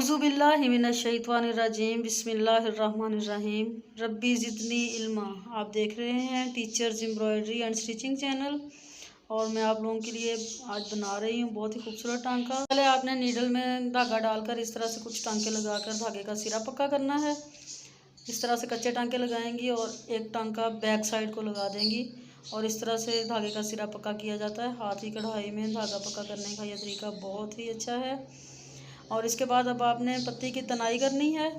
औज़ुबिल्लाहि मिनश्शैतानिर्रजीम बिस्मिल्लाहिर्रहमानिर्रहीम रब्बी ज़िदनी इल्मा। आप देख रहे हैं teachers embroidery and stitching channel और मैं आप लोगों के लिए आज बना रही हूँ बहुत ही खूबसूरत टांका। पहले आपने नीडल में धागा डालकर इस तरह से कुछ टांके लगाकर धागे का सिरा पक्का करना है। इस तरह से कच्चे टांके लगाएंगी और एक टांका बैक साइड को लगा देंगी और इस तरह से धागे का सिरा पक्का किया जाता है। हाथ की कढ़ाई में धागा पक्का करने का यह तरीका बहुत ही अच्छा है। और इसके बाद अब आपने पत्ती की तनाई करनी है।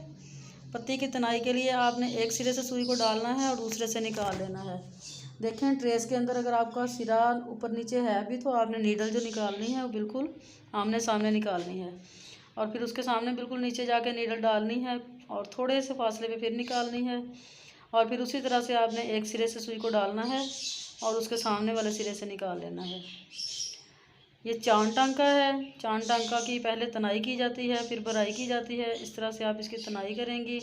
पत्ती की तनाई के लिए आपने एक सिरे से सुई को डालना है और दूसरे से निकाल लेना है। देखें ट्रेस के अंदर अगर आपका सिरा ऊपर नीचे है अभी तो आपने नीडल जो निकालनी है वो बिल्कुल आमने सामने निकालनी है और फिर उसके सामने बिल्कुल नीचे जाके नीडल डालनी है और थोड़े से फासले पे फिर निकालनी है और फिर उसी तरह से आपने एक सिरे से सुई को डालना है और उसके सामने वाले सिरे से निकाल लेना है। ये चांद टांका है। चांद टांका की पहले तनाई की जाती है फिर भराई की जाती है। इस तरह से आप इसकी तनाई करेंगी।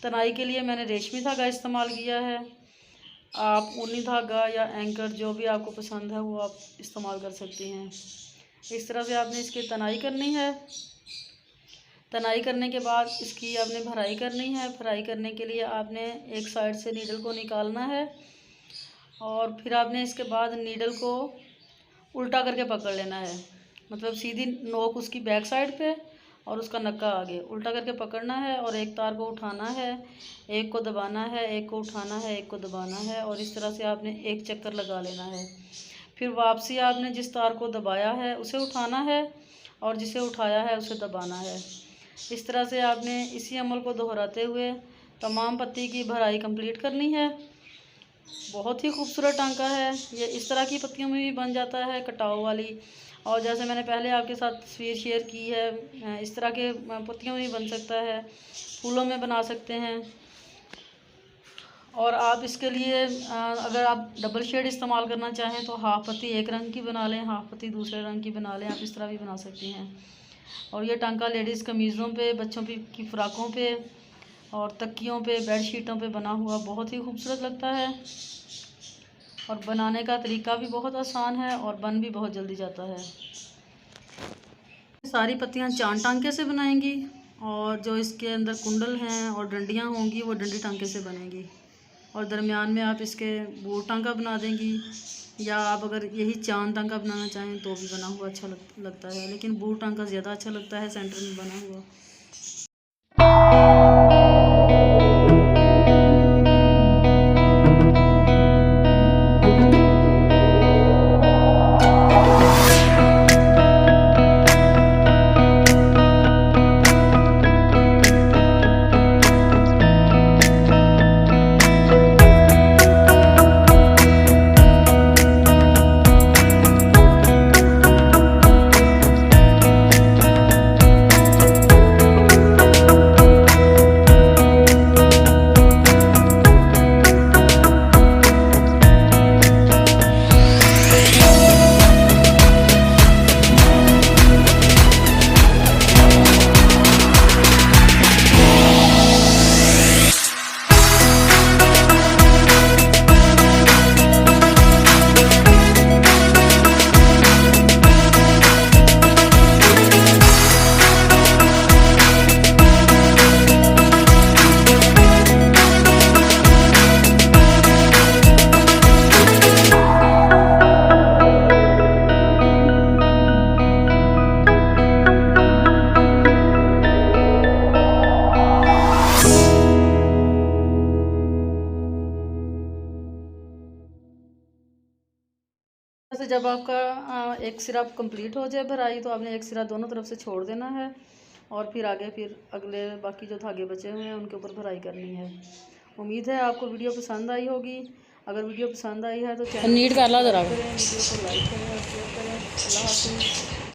तनाई के लिए मैंने रेशमी धागा इस्तेमाल किया है। आप ऊनी धागा या एंकर जो भी आपको पसंद है वो आप इस्तेमाल कर सकती हैं। इस तरह से आपने इसकी तनाई करनी है। तनाई करने के बाद इसकी आपने भराई करनी है। भराई करने के लिए आपने एक साइड से नीडल को निकालना है और फिर आपने इसके बाद नीडल को उल्टा करके पकड़ लेना है। मतलब सीधी नोक उसकी बैक साइड पे और उसका नक्का आगे उल्टा करके पकड़ना है और एक तार को उठाना है, एक को दबाना है, एक को उठाना है, एक को दबाना है और इस तरह से आपने एक चक्कर लगा लेना है। फिर वापसी आपने जिस तार को दबाया है उसे उठाना है और जिसे उठाया है उसे दबाना है। इस तरह से आपने इसी अमल को दोहराते हुए तमाम पत्ती की भराई कंप्लीट करनी है। बहुत ही खूबसूरत टांका है ये। इस तरह की पत्तियों में भी बन जाता है कटाव वाली, और जैसे मैंने पहले आपके साथ तस्वीर शेयर की है इस तरह के पत्तियों में भी बन सकता है, फूलों में बना सकते हैं। और आप इसके लिए अगर आप डबल शेड इस्तेमाल करना चाहें तो हाफ पत्ती एक रंग की बना लें, हाफ पत्ती दूसरे रंग की बना लें। आप इस तरह भी बना सकती हैं। और ये टांका लेडीज़ कमीज़ों पे, बच्चों की फ़्राकों पे और तकियों पे, बेडशीटों पे बना हुआ बहुत ही खूबसूरत लगता है और बनाने का तरीका भी बहुत आसान है और बन भी बहुत जल्दी जाता है। सारी पत्तियां चांद टांके से बनाएंगी और जो इसके अंदर कुंडल हैं और डंडियां होंगी वो डंडी टांके से बनेंगी और दरमियान में आप इसके बूट टांका बना देंगी, या आप अगर यही चांद टांका बनाना चाहें तो भी बना हुआ अच्छा लगता है, लेकिन बूट टांका ज़्यादा अच्छा लगता है सेंटर में बना हुआ। से जब आपका एक सिरा कंप्लीट हो जाए भराई तो आपने एक सिरा दोनों तरफ से छोड़ देना है और फिर आगे फिर अगले बाकी जो धागे बचे हुए हैं उनके ऊपर भराई करनी है। उम्मीद है आपको वीडियो पसंद आई होगी। अगर वीडियो पसंद आई है तो चैनल वीडियो को लाइक करें और शेयर करें। अल्लाह हाफ़िज़।